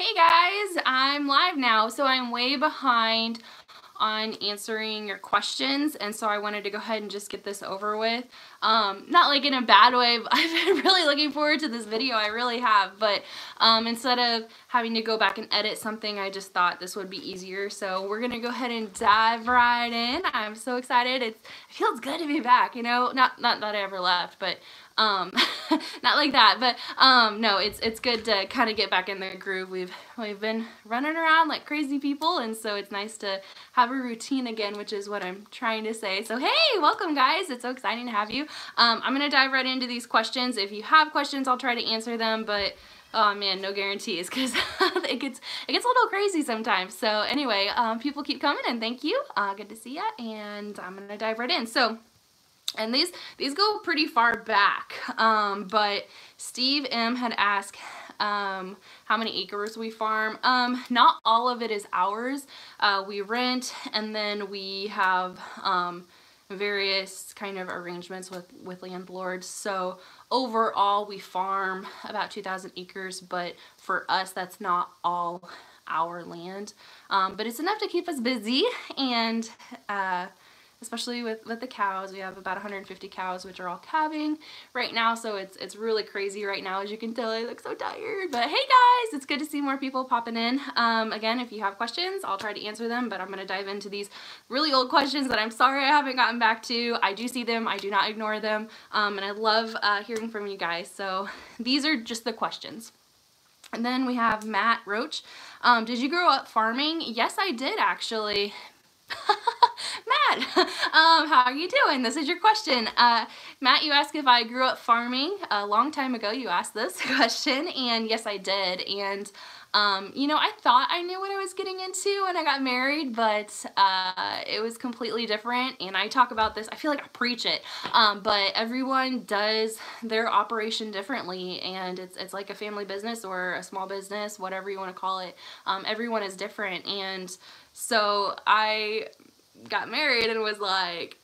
Hey guys, I'm live now, so I'm way behind on answering your questions, and so I wanted to go ahead and just get this over with. Not like in a bad way, but I've been really looking forward to this video, I really have, but instead of having to go back and edit something, I just thought this would be easier, so we're gonna go ahead and dive right in. I'm so excited. It feels good to be back, you know, not that I ever left, but not like that, but no, it's good to kind of get back in the groove. We've been running around like crazy people, and so it's nice to have a routine again, which is what I'm trying to say. So hey, welcome guys, it's so exciting to have you. I'm gonna dive right into these questions. If you have questions, I'll try to answer them, but oh man, no guarantees, because it gets a little crazy sometimes. So anyway, people keep coming, and thank you. Good to see ya, and I'm gonna dive right in. So. And these go pretty far back, but Steve M had asked how many acres we farm. Not all of it is ours. We rent, and then we have various kind of arrangements with landlords. So overall we farm about 2,000 acres, but for us that's not all our land. But it's enough to keep us busy, and especially with the cows. We have about 150 cows, which are all calving right now, so it's really crazy right now. As you can tell, I look so tired, but hey guys, it's good to see more people popping in. Again, if you have questions, I'll try to answer them, but I'm going to dive into these really old questions that I'm sorry I haven't gotten back to. I do see them, I do not ignore them, and I love hearing from you guys, so these are just the questions. And then we have Matt Roach. Did you grow up farming? Yes, I did actually. Matt, how are you doing? This is your question. Matt, you asked if I grew up farming. A long time ago you asked this question, and yes I did. And you know, I thought I knew what I was getting into when I got married, but it was completely different, and I talk about this, I feel like I preach it, but everyone does their operation differently, and it's like a family business or a small business, whatever you want to call it. Everyone is different, and so I got married and was like,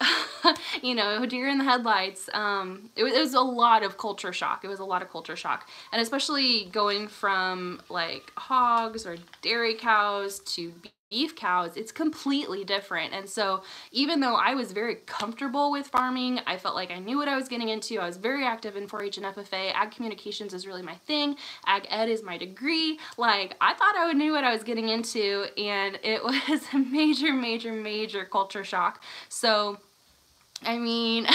you know, deer in the headlights. It was a lot of culture shock. It was a lot of culture shock. And especially going from like hogs or dairy cows to beef cows, it's completely different. And so even though I was very comfortable with farming, I felt like I knew what I was getting into. I was very active in 4-H and FFA. Ag communications is really my thing. Ag ed is my degree. Like, I thought I knew what I was getting into, and it was a major culture shock. So, I mean,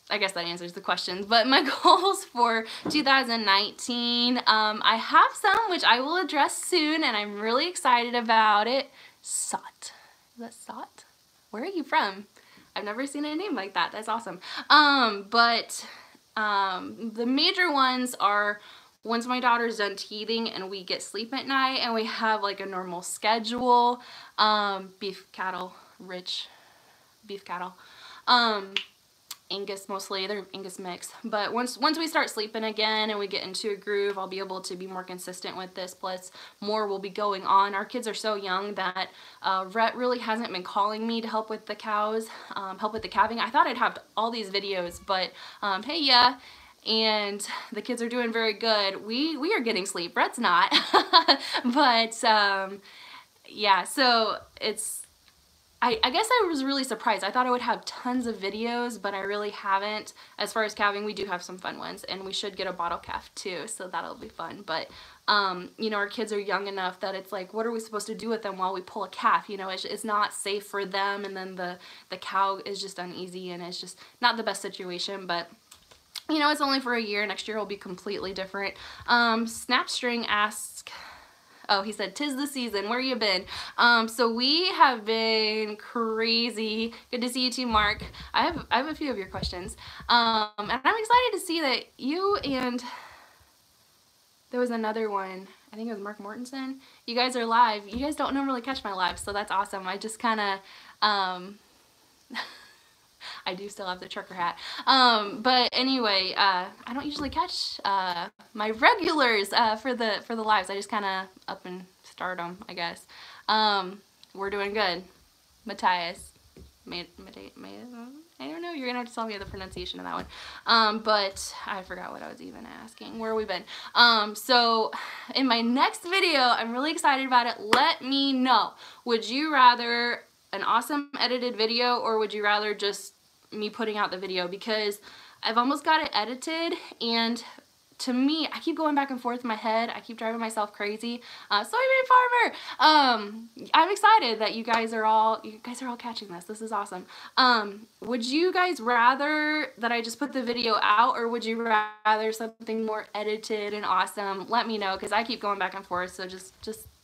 I guess that answers the question, but my goals for 2019, I have some which I will address soon, and I'm really excited about it. Sot. Is that Sot? Where are you from? I've never seen a name like that. That's awesome. But the major ones are once my daughter's done teething and we get sleep at night and we have like a normal schedule, beef cattle, rich beef cattle. Angus mostly, they're Angus mix, but once we start sleeping again and we get into a groove, I'll be able to be more consistent with this, plus more will be going on. Our kids are so young that Rhett really hasn't been calling me to help with the cows, help with the calving. I thought I'd have all these videos, but hey, yeah, and the kids are doing very good. We are getting sleep, Rhett's not, but yeah, so it's, I guess I was really surprised. I thought I would have tons of videos, but I really haven't. As far as calving, we do have some fun ones, and we should get a bottle calf too, so that'll be fun. But, you know, our kids are young enough that it's like, what are we supposed to do with them while we pull a calf? You know, it's not safe for them, and then the cow is just uneasy, and it's just not the best situation, but you know, it's only for a year. Next year will be completely different. Snapstring asks, oh, he said, "'Tis the season. Where you been?" So we have been crazy. Good to see you too, Mark. I have a few of your questions. And I'm excited to see that you and there was another one. I think it was Mark Mortensen. You guys are live. You guys don't normally catch my lives, so that's awesome. I just kind of, I do still have the trucker hat. But anyway, I don't usually catch my regulars for the lives. I just kind of up and start them, I guess. We're doing good. Matthias. I don't know. You're gonna have to tell me the pronunciation of that one. But I forgot what I was even asking. Where we been? So in my next video, I'm really excited about it. Let me know. Would you rather an awesome edited video, or would you rather just me putting out the video? Because I've almost got it edited, and to me, I keep going back and forth in my head. I keep driving myself crazy. Soybean farmer. I'm excited that you guys are all catching this. This is awesome. Would you guys rather that I just put the video out, or would you rather something more edited and awesome? Let me know, because I keep going back and forth. So just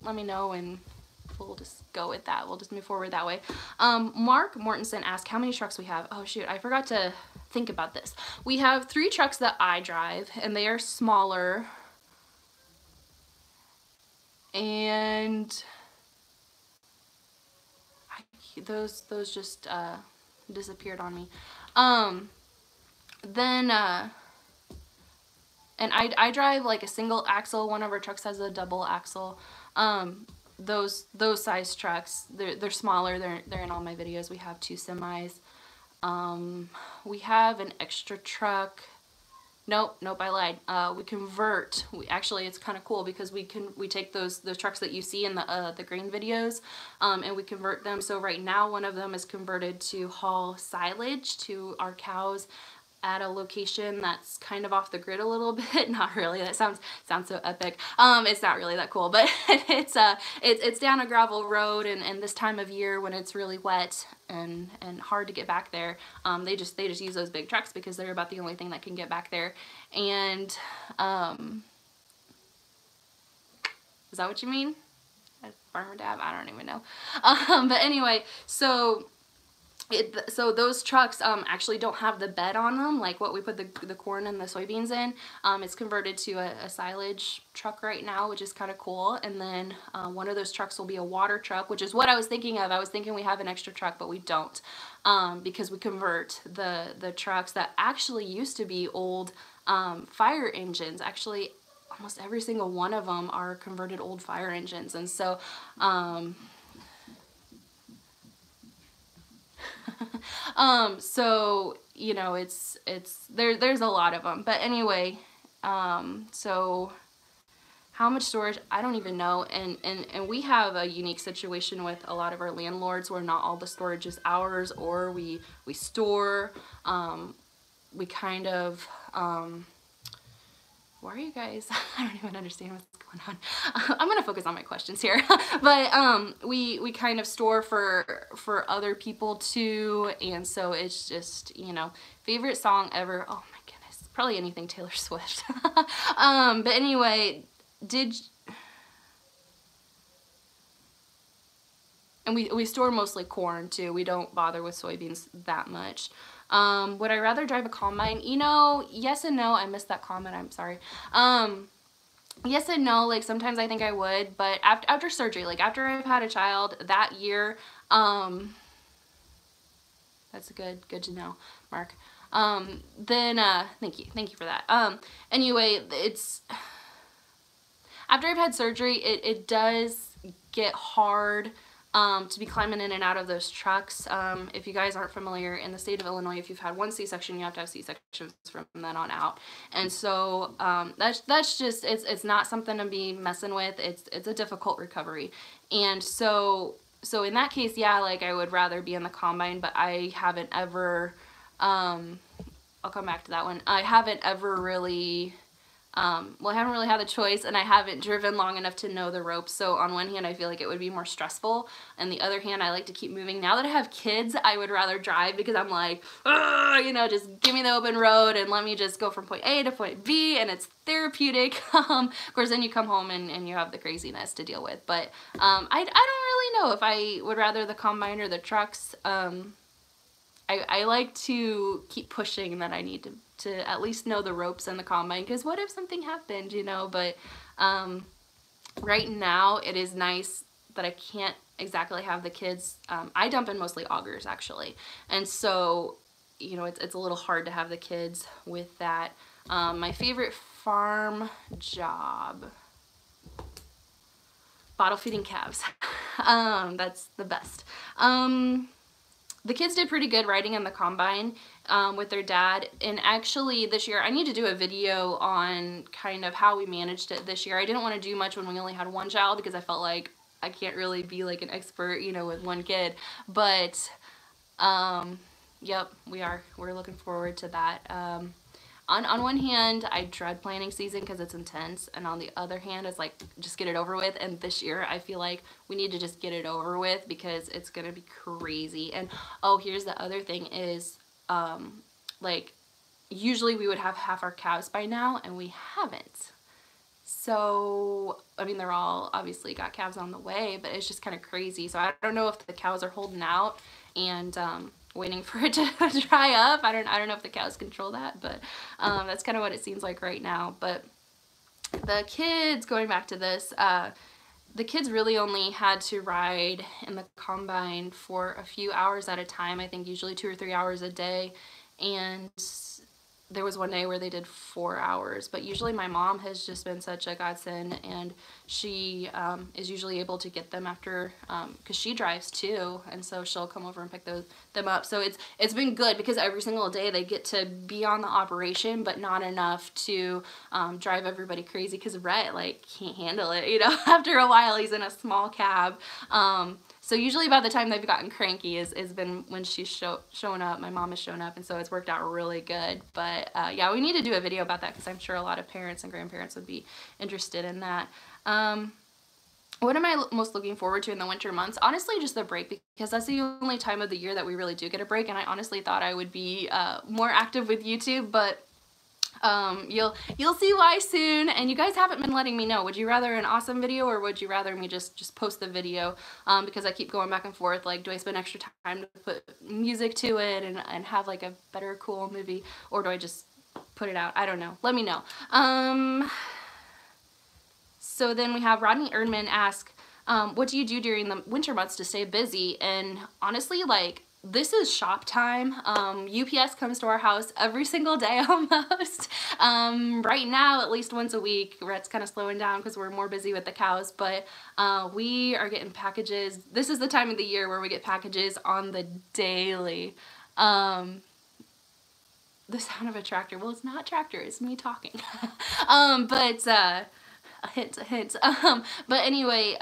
let me know, and we'll just go with that. We'll just move forward that way. Mark Mortensen asked how many trucks we have. Oh shoot, I forgot to think about this. We have 3 trucks that I drive, and they are smaller, and those just disappeared on me. Then and I drive like a single axle. One of our trucks has a double axle. Those size trucks, they're smaller. They're in all my videos. We have 2 semis. We have an extra truck. Nope, I lied. We convert. Actually, it's kind of cool because we take those trucks that you see in the grain videos, and we convert them. So right now, one of them is converted to haul silage to our cows at a location that's kind of off the grid a little bit. Not really. That sounds so epic. It's not really that cool, but it's down a gravel road, and this time of year when it's really wet and hard to get back there, they just use those big trucks because they're about the only thing that can get back there. And is that what you mean? Farmer Dab? I don't even know. But anyway, so those trucks actually don't have the bed on them, like what we put the corn and the soybeans in. It's converted to a silage truck right now, which is kind of cool. And then one of those trucks will be a water truck, which is what I was thinking of. I was thinking we have an extra truck, but we don't, because we convert the trucks that actually used to be old fire engines. Actually, almost every single one of them are converted old fire engines. And so so, you know, there's a lot of them. But anyway, so how much storage, I don't even know. And we have a unique situation with a lot of our landlords where not all the storage is ours, or we store, we kind of, why are you guys, I don't even understand what's going on. I'm going to focus on my questions here. But we kind of store for other people too, and so it's just, you know, favorite song ever. Oh my goodness, probably anything Taylor Swift. But anyway, and we store mostly corn too. We don't bother with soybeans that much. Would I rather drive a combine? You know, yes and no. I missed that comment. I'm sorry. Yes and no. Like, sometimes I think I would, but after surgery, like after I've had a child that year, that's good to know, Mark. Then, thank you for that. Anyway, it's, after I've had surgery, it does get hard to be climbing in and out of those trucks. If you guys aren't familiar, in the state of Illinois, if you've had one C-section, you have to have C-sections from then on out. And so that's just, it's not something to be messing with. It's a difficult recovery. And so in that case, yeah, like I would rather be in the combine, but I haven't ever, I'll come back to that one. I haven't ever really, well, I haven't really had the choice, and I haven't driven long enough to know the ropes. So on one hand, I feel like it would be more stressful, and the other hand, I like to keep moving. Now that I have kids, I would rather drive because I'm like, you know, just give me the open road and let me just go from point A to point B, and it's therapeutic. Of course, then you come home and you have the craziness to deal with. But I don't really know if I would rather the combine or the trucks. I like to keep pushing, and then I need to at least know the ropes in the combine, because what if something happened, you know? But right now it is nice that I can't exactly have the kids. I dump in mostly augers, actually, and so, you know, it's a little hard to have the kids with that. My favorite farm job, bottle feeding calves. That's the best. the kids did pretty good riding in the combine with their dad. And actually this year I need to do a video on kind of how we managed it this year. I didn't want to do much when we only had one child because I felt like I can't really be like an expert, you know, with one kid. But yep, we're looking forward to that. On one hand, I dread planning season because it's intense, and on the other hand, it's like, just get it over with. And this year, I feel like we need to just get it over with because it's gonna be crazy. And oh, here's the other thing is, like, usually we would have half our calves by now, and we haven't. So, I mean, they're all obviously got calves on the way, but it's just kind of crazy. So I don't know if the cows are holding out and waiting for it to dry up. I don't know if the cows control that, but that's kind of what it seems like right now. But the kids, going back to this, the kids really only had to ride in the combine for a few hours at a time. I think usually 2 or 3 hours a day, and there was one day where they did 4 hours, but usually my mom has just been such a godsend, and she is usually able to get them after, because she drives too, and so she'll come over and pick them up. So it's been good because every single day they get to be on the operation, but not enough to drive everybody crazy, because Rhett like can't handle it, you know. After a while he's in a small cab. So usually by the time they've gotten cranky is been when she's showing up, my mom has shown up, and so it's worked out really good. But yeah, we need to do a video about that because I'm sure a lot of parents and grandparents would be interested in that. What am I most looking forward to in the winter months? Honestly, just the break, because that's the only time of the year that we really do get a break, and I honestly thought I would be more active with YouTube, but you'll see why soon. And you guys haven't been letting me know, would you rather an awesome video or would you rather me just post the video? Because I keep going back and forth, like, do I spend extra time to put music to it and have like a better cool movie, or do I just put it out? I don't know, let me know. So then we have Rodney Erdman ask, what do you do during the winter months to stay busy? And honestly, like, this is shop time. UPS comes to our house every single day almost. Right now, at least once a week. Rhett's kind of slowing down because we're more busy with the cows, but we are getting packages. This is the time of the year where we get packages on the daily. The sound of a tractor. Well, it's not a tractor, it's me talking. But a hint. But anyway,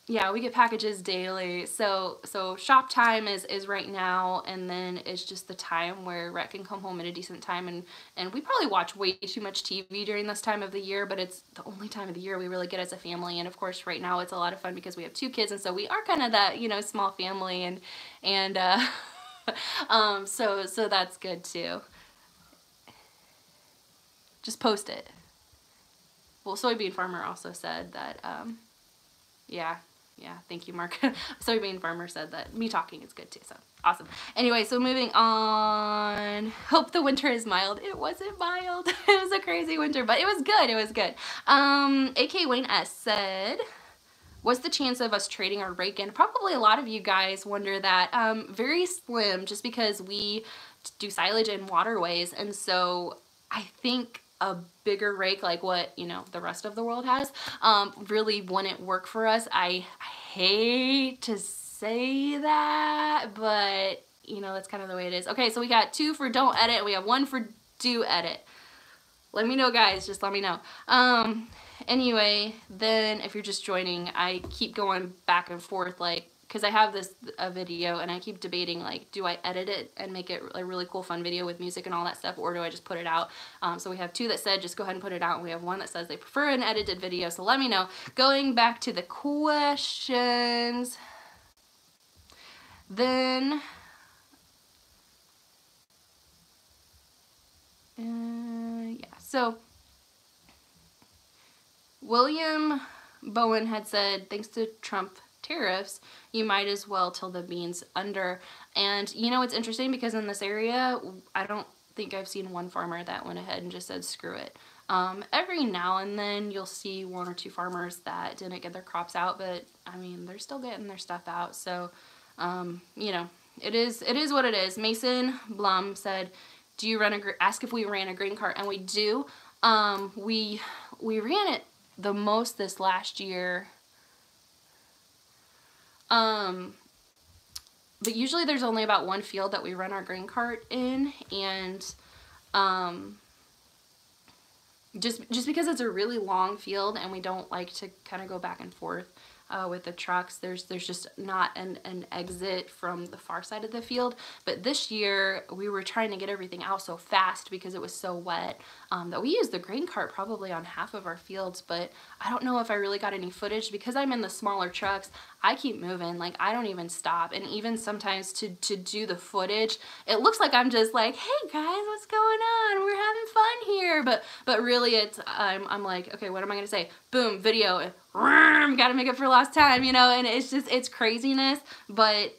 yeah, we get packages daily, so shop time is right now, and then it's just the time where Rhett can come home at a decent time, and we probably watch way too much TV during this time of the year, but it's the only time of the year we really get as a family. And of course right now it's a lot of fun because we have 2 kids, and so we are kind of that, you know, small family, and so that's good too. Just post it. Well, Soybean Farmer also said that, yeah, thank you, Mark. Soybean Farmer said that me talking is good too, so awesome. Anyway, so moving on. Hope the winter is mild. It wasn't mild. It was a crazy winter, but it was good. It was good. AK Wayne S said, what's the chance of us trading our rake in? Probably a lot of you guys wonder that. Very slim, just because we do silage in waterways, and so I think a bigger rake like what, you know, the rest of the world has, really wouldn't work for us. I hate to say that, but you know, that's kind of the way it is. Okay, so we got 2 for don't edit, and we have 1 for do edit. Let me know, guys, just let me know. Anyway, then if you're just joining, I keep going back and forth, like, because I have a video and I keep debating, like, do I edit it and make it a really cool fun video with music and all that stuff, or do I just put it out? So we have 2 that said just go ahead and put it out, and we have 1 that says they prefer an edited video, so let me know. Going back to the questions, then yeah, so William Bowen had said, thanks to Trump tariffs, you might as well till the beans under. And you know, it's interesting because in this area, I don't think I've seen one farmer that went ahead and just said screw it. Every now and then you'll see 1 or 2 farmers that didn't get their crops out, but I mean, they're still getting their stuff out. So you know, it is what it is. Mason Blum said, do you run ask if we ran a grain cart? And we do. We ran it the most this last year. but usually there's only about one field that we run our grain cart in, and just because it's a really long field and we don't like to kind of go back and forth with the trucks, there's just not an exit from the far side of the field. But this year we were trying to get everything out so fast because it was so wet that we used the grain cart probably on half of our fields. But I don't know if I really got any footage because I'm in the smaller trucks. I keep moving, like I don't even stop, and even sometimes to do the footage, it looks like I'm just like, hey guys, what's going on? We're having fun here, but really it's I'm like, okay, what am I gonna say? Boom, video, gotta make it for last time, you know, and it's craziness. But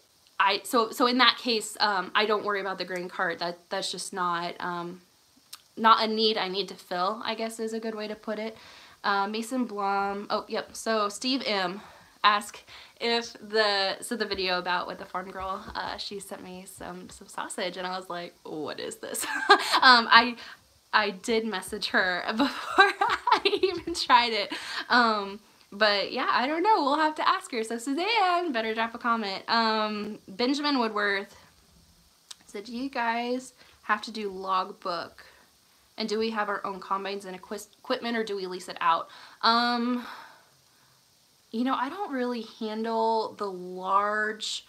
so in that case, I don't worry about the grain cart. That's just not a need I need to fill, I guess is a good way to put it. Mason Blum, oh yep, so Steve M asked if the video about with the farm girl, she sent me some sausage, and I was like, what is this? I did message her before I even tried it. But yeah, I don't know, we'll have to ask her. So Suzanne, better drop a comment. Benjamin Woodworth said, do you guys have to do logbook? And do we have our own combines and equipment, or do we lease it out? You know, I don't really handle the large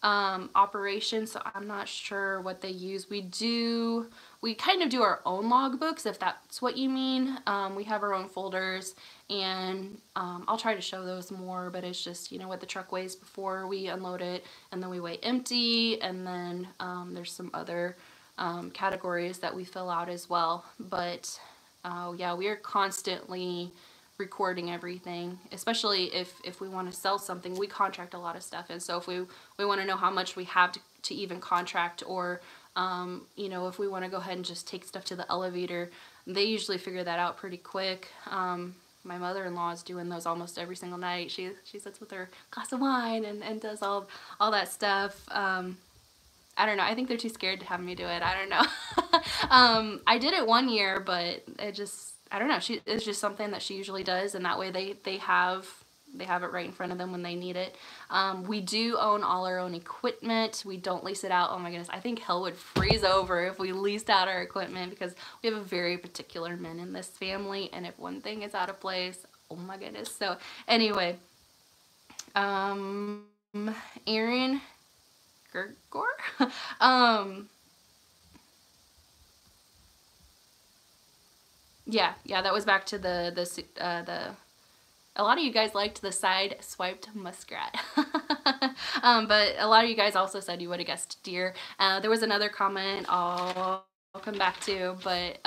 operations, so I'm not sure what they use. We kind of do our own logbooks, if that's what you mean. We have our own folders, and I'll try to show those more, but it's just, you know, what the truck weighs before we unload it, and then we weigh empty, and then there's some other categories that we fill out as well. But yeah, we are constantly recording everything, especially if we want to sell something. We contract a lot of stuff, and so if we want to know how much we have to even contract, or you know, if we want to go ahead and just take stuff to the elevator, they usually figure that out pretty quick. My mother-in-law is doing those almost every single night. She sits with her glass of wine and does all that stuff. I don't know, I think they're too scared to have me do it. I don't know. I did it one year, but it just, I don't know, it's just something that she usually does, and that way they have it right in front of them when they need it. We do own all our own equipment. We don't lease it out. Oh my goodness, I think hell would freeze over if we leased out our equipment, because we have a very particular men in this family, and if one thing is out of place, oh my goodness. So anyway, Aaron Gergor? Yeah, that was back to the a lot of you guys liked the side swiped muskrat. But a lot of you guys also said you would have guessed deer. There was another comment I'll come back to, but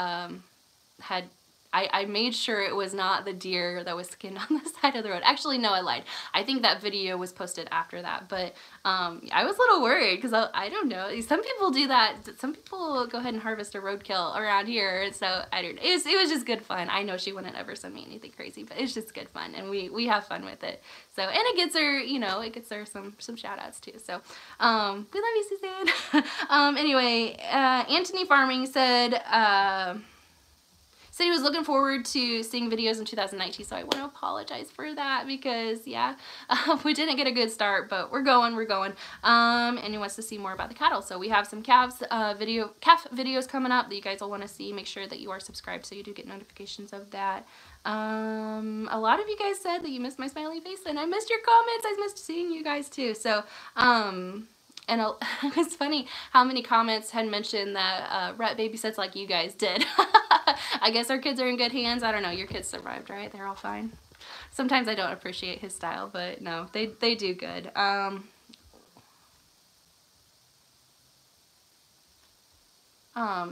I made sure it was not the deer that was skinned on the side of the road. Actually, no, I lied. I think that video was posted after that, but I was a little worried because I don't know. Some people do that. Some people go ahead and harvest a roadkill around here, so I don't know. It was just good fun. I know she wouldn't ever send me anything crazy, but it's just good fun, and we have fun with it. So, and it gets her, you know, it gets her some shout outs too. So, we love you, Suzanne. Anyway, Anthony Farming said, he was looking forward to seeing videos in 2019, so I want to apologize for that because, yeah, we didn't get a good start, but we're going. And he wants to see more about the cattle, so we have some calf videos coming up that you guys will want to see. Make sure that you are subscribed so you do get notifications of that. A lot of you guys said that you missed my smiley face, and I missed your comments. I missed seeing you guys too, so, and it's funny how many comments had mentioned that Rhett babysits like you guys did. I guess our kids are in good hands. I don't know. Your kids survived, right? They're all fine. Sometimes I don't appreciate his style, but no, they do good.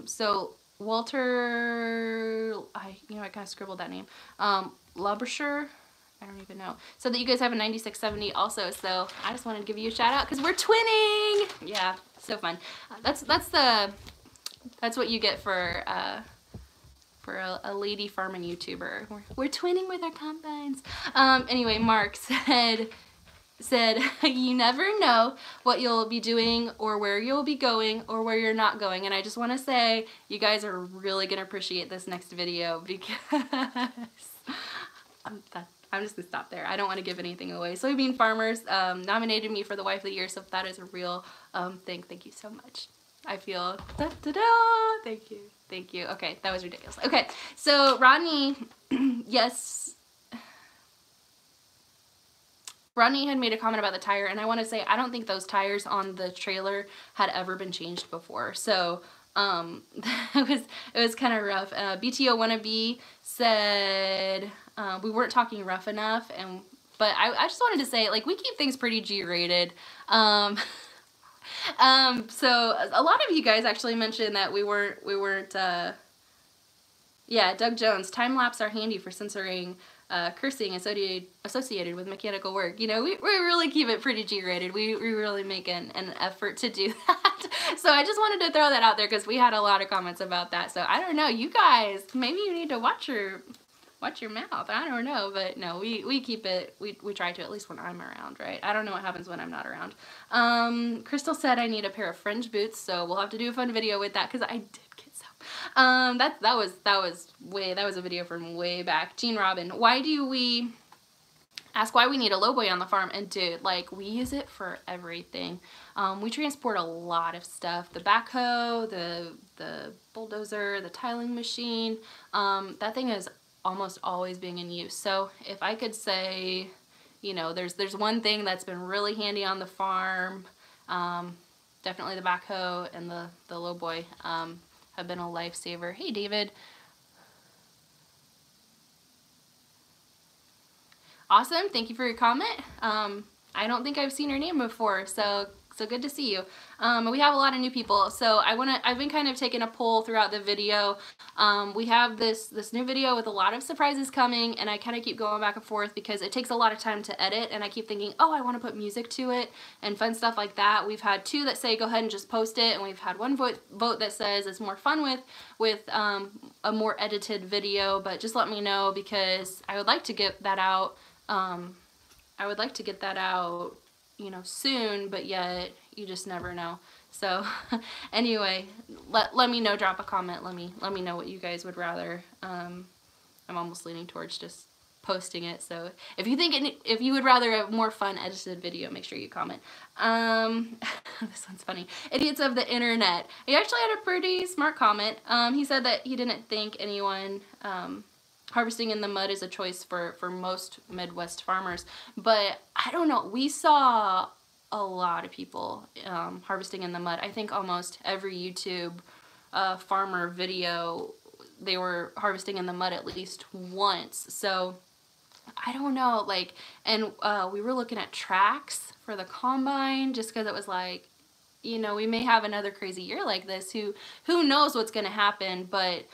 So Walter, I kind of scribbled that name. Labrisher, I don't even know. So that you guys have a 9670 also, so I just wanted to give you a shout out because we're twinning. Yeah, so fun. That's what you get for a lady farming YouTuber. We're twinning with our combines. Anyway, Mark said you never know what you'll be doing or where you'll be going or where you're not going, and I just want to say you guys are really gonna appreciate this next video because I'm just gonna stop there. I don't want to give anything away. Soybean Farmers nominated me for the Wife of the Year, so that is a real thing. Thank you so much. I feel da-da-da. Thank you. Thank you. Okay, that was ridiculous. Okay, so Rodney, yes. Rodney had made a comment about the tire, and I want to say I don't think those tires on the trailer had ever been changed before. So it was kind of rough. BTO Wannabe said we weren't talking rough enough, but I just wanted to say, like, we keep things pretty G-rated. So a lot of you guys actually mentioned that we weren't. Yeah, Doug Jones, time lapse are handy for censoring cursing associated with mechanical work. You know, we really keep it pretty G-rated. We really make an effort to do that. So I just wanted to throw that out there because we had a lot of comments about that. So I don't know, you guys, maybe you need to watch your mouth. I don't know, but no, we keep it, we try to, at least when I'm around, right? I don't know what happens when I'm not around. Crystal said I need a pair of fringe boots, so we'll have to do a fun video with that because I did get some. That was a video from way back. Gene Robin, why do we ask why we need a lowboy on the farm? And dude, like, we use it for everything. We transport a lot of stuff. The backhoe, the bulldozer, the tiling machine. That thing is almost always being in use. So if I could say, you know, there's one thing that's been really handy on the farm, definitely the backhoe and the lowboy have been a lifesaver. Hey, David. Awesome. Thank you for your comment. I don't think I've seen your name before, so good to see you. We have a lot of new people, so I've been kind of taking a poll throughout the video. We have this new video with a lot of surprises coming, and I kind of keep going back and forth because it takes a lot of time to edit, and I keep thinking, oh, I want to put music to it and fun stuff like that. We've had 2 that say go ahead and just post it, and we've had 1 vote that says it's more fun with a more edited video, but just let me know because I would like to get that out. You know, soon, but yet you just never know. So anyway, let me know, drop a comment, let me know what you guys would rather. I'm almost leaning towards just posting it, so if you would rather a more fun edited video, make sure you comment. This one's funny. Idiots of the internet. He actually had a pretty smart comment. He said that he didn't think anyone harvesting in the mud is a choice for most Midwest farmers, but I don't know, we saw a lot of people harvesting in the mud. I think almost every YouTube farmer video, they were harvesting in the mud at least once. So I don't know, like, and we were looking at tracks for the combine just because it was like, you know, we may have another crazy year like this. Who knows what's gonna happen, but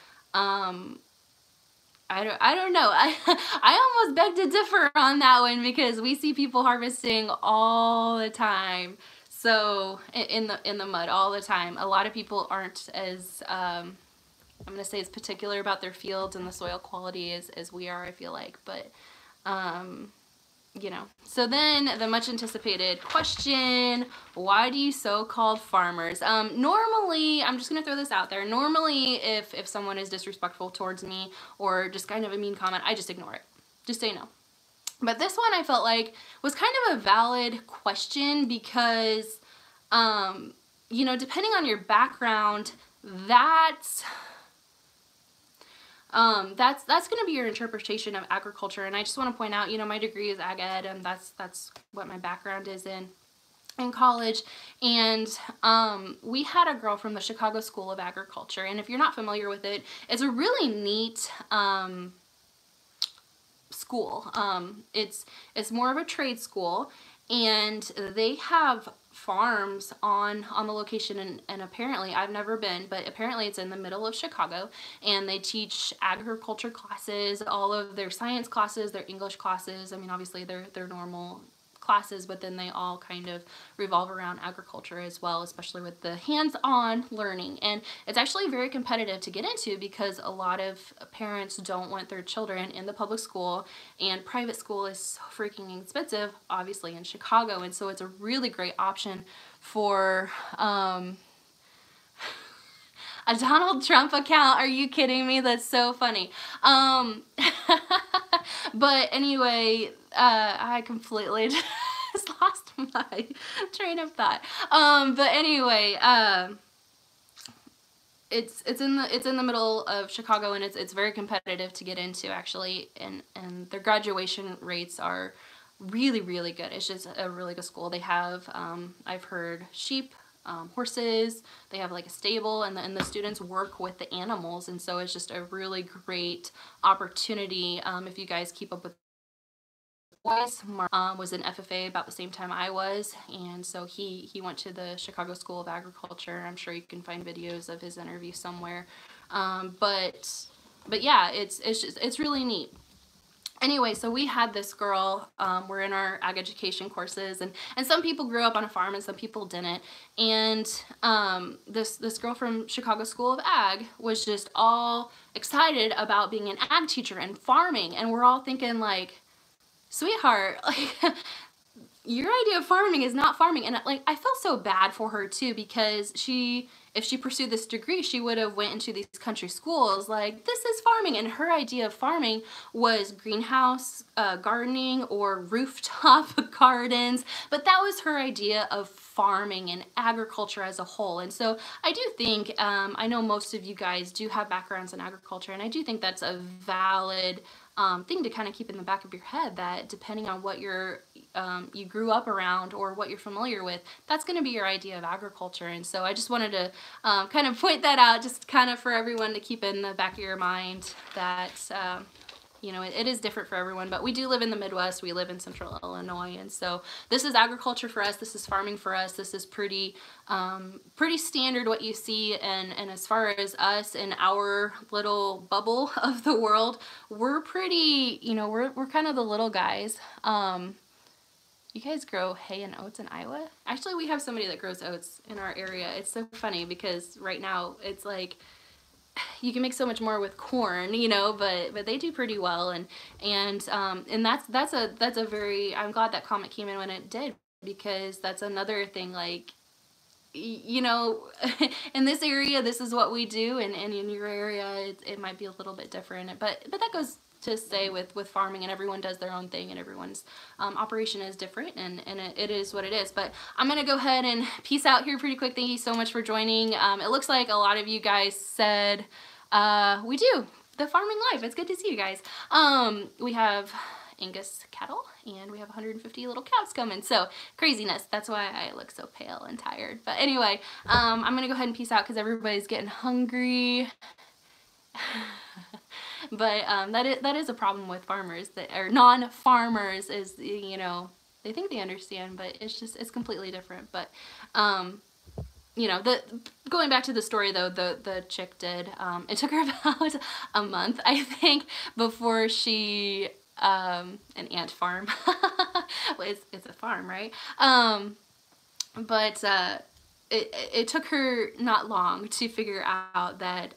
I don't know. I almost beg to differ on that one because we see people harvesting all the time. So in the mud all the time. A lot of people aren't as I'm gonna say as particular about their fields and the soil quality as we are, I feel like. But you know. So then the much anticipated question, why do you so-called farmers? Normally, I'm just gonna throw this out there, normally if someone is disrespectful towards me or just kind of a mean comment, I just ignore it. Just say no. But this one I felt like was kind of a valid question because you know, depending on your background, that's going to be your interpretation of agriculture. And I just want to point out, you know, my degree is ag ed, and that's what my background is in college. And we had a girl from the Chicago School of Agriculture, and if you're not familiar with it, it's a really neat school. It's more of a trade school, and they have farms on the location, and apparently, I've never been, but apparently it's in the middle of Chicago, and they teach agriculture classes, all of their science classes, their English classes. I mean, obviously they're normal classes, but then they all kind of revolve around agriculture as well, especially with the hands-on learning. And it's actually very competitive to get into because a lot of parents don't want their children in the public school, and private school is so freaking expensive, obviously in Chicago, and so it's a really great option for a Donald Trump account. Are you kidding me? That's so funny. But But anyway, I completely just lost my train of thought. But anyway, it's in the middle of Chicago, and it's very competitive to get into, actually, and their graduation rates are really, really good. It's just a really good school. They have I've heard sheep, horses. They have like a stable, and the students work with the animals, and so it's just a really great opportunity. If you guys keep up with boys, Mark was in FFA about the same time I was, and so he went to the Chicago School of Agriculture. I'm sure you can find videos of his interview somewhere. But yeah, it's really neat. Anyway, so we had this girl, we're in our ag education courses, and some people grew up on a farm and some people didn't, and this girl from Chicago School of Ag was just all excited about being an ag teacher and farming, and we're all thinking like, sweetheart, like, your idea of farming is not farming. And like, I felt so bad for her too, because if she pursued this degree, she would have went into these country schools like, this is farming, and her idea of farming was greenhouse gardening or rooftop gardens, but that was her idea of farming and agriculture as a whole. And so I do think, I know most of you guys do have backgrounds in agriculture, and I do think that's a valid thing to kind of keep in the back of your head, that depending on what you grew up around or what you're familiar with, that's going to be your idea of agriculture. And so I just wanted to kind of point that out, just kind of for everyone to keep in the back of your mind that you know, it is different for everyone, but we do live in the Midwest. We live in Central Illinois, and so this is agriculture for us. This is farming for us. This is pretty standard what you see, and as far as us in our little bubble of the world, we're pretty, you know, we're kind of the little guys. You guys grow hay and oats in Iowa? Actually, we have somebody that grows oats in our area. It's so funny because right now it's like, you can make so much more with corn, you know, but they do pretty well, and that's a very, I'm glad that comment came in when it did, because that's another thing, like, you know, in this area this is what we do, and in your area it might be a little bit different, but that goes to say with farming, and everyone does their own thing, and everyone's operation is different, and it is what it is. But I'm gonna go ahead and peace out here pretty quick. Thank you so much for joining. It looks like a lot of you guys said we do the farming life. It's good to see you guys. We have Angus cattle, and we have 150 little cows coming, so craziness. That's why I look so pale and tired. But anyway, I'm gonna go ahead and peace out because everybody's getting hungry. But that is a problem with farmers, that or non-farmers, is, you know, they think they understand, but it's completely different. But you know, going back to the story though, the chick did, it took her about a month, I think, before she an ant farm. Well, it's a farm, right? But it took her not long to figure out that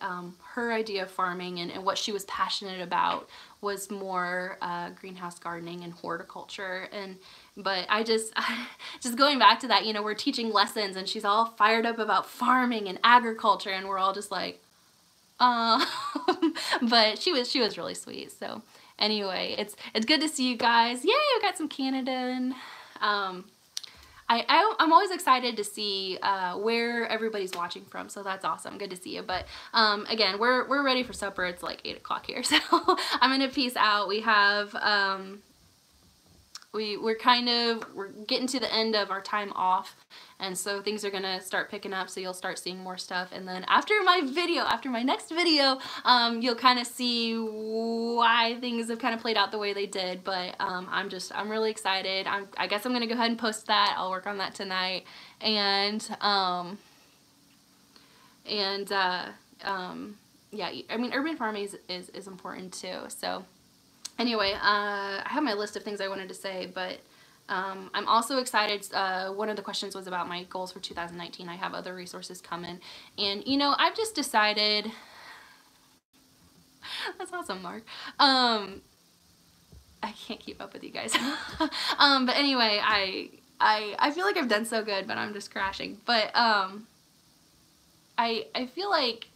her idea of farming and what she was passionate about was more greenhouse gardening and horticulture. But I just going back to that, you know, we're teaching lessons and she's all fired up about farming and agriculture, and we're all just like, but she was really sweet. So anyway, it's good to see you guys. Yay, we got some Canada, and I'm always excited to see where everybody's watching from, so that's awesome. Good to see you. But again, we're ready for supper. It's like 8 o'clock here, so I'm gonna peace out. We have we're getting to the end of our time off, and so things are gonna start picking up, so you'll start seeing more stuff. And then after my next video, you'll kind of see why things have kind of played out the way they did. But I'm really excited. I guess I'm gonna go ahead and post that. I'll work on that tonight, and yeah, I mean, urban farming is important too. So anyway, I have my list of things I wanted to say, but I'm also excited. One of the questions was about my goals for 2019. I have other resources coming, and you know, I've just decided. That's awesome, Mark. I can't keep up with you guys. But anyway, I feel like I've done so good, but I'm just crashing. But I feel like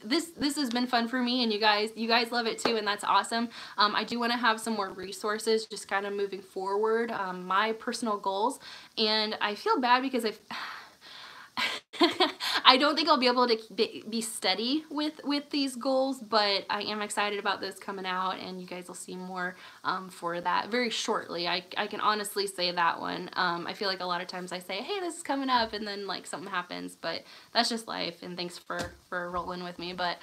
this has been fun for me, and you guys love it too, and that's awesome. I do want to have some more resources just kind of moving forward, my personal goals, and I feel bad because I don't think I'll be able to be steady with these goals, but I am excited about those coming out, and you guys will see more for that very shortly. I can honestly say that one. I feel like a lot of times I say, hey, this is coming up, and then like something happens, but that's just life, and thanks for rolling with me. But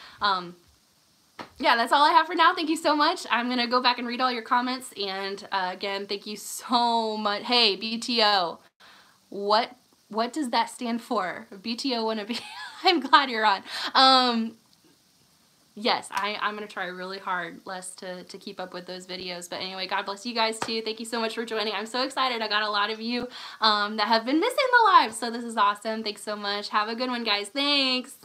yeah, that's all I have for now. Thank you so much. I'm going to go back and read all your comments, and again, thank you so much. Hey, BTO, what does that stand for? BTO wanna be. I'm glad you're on. Yes, I'm gonna try really hard less to keep up with those videos. But anyway, God bless you guys too. Thank you so much for joining. I'm so excited. I got a lot of you that have been missing the live, so this is awesome. Thanks so much. Have a good one, guys. Thanks.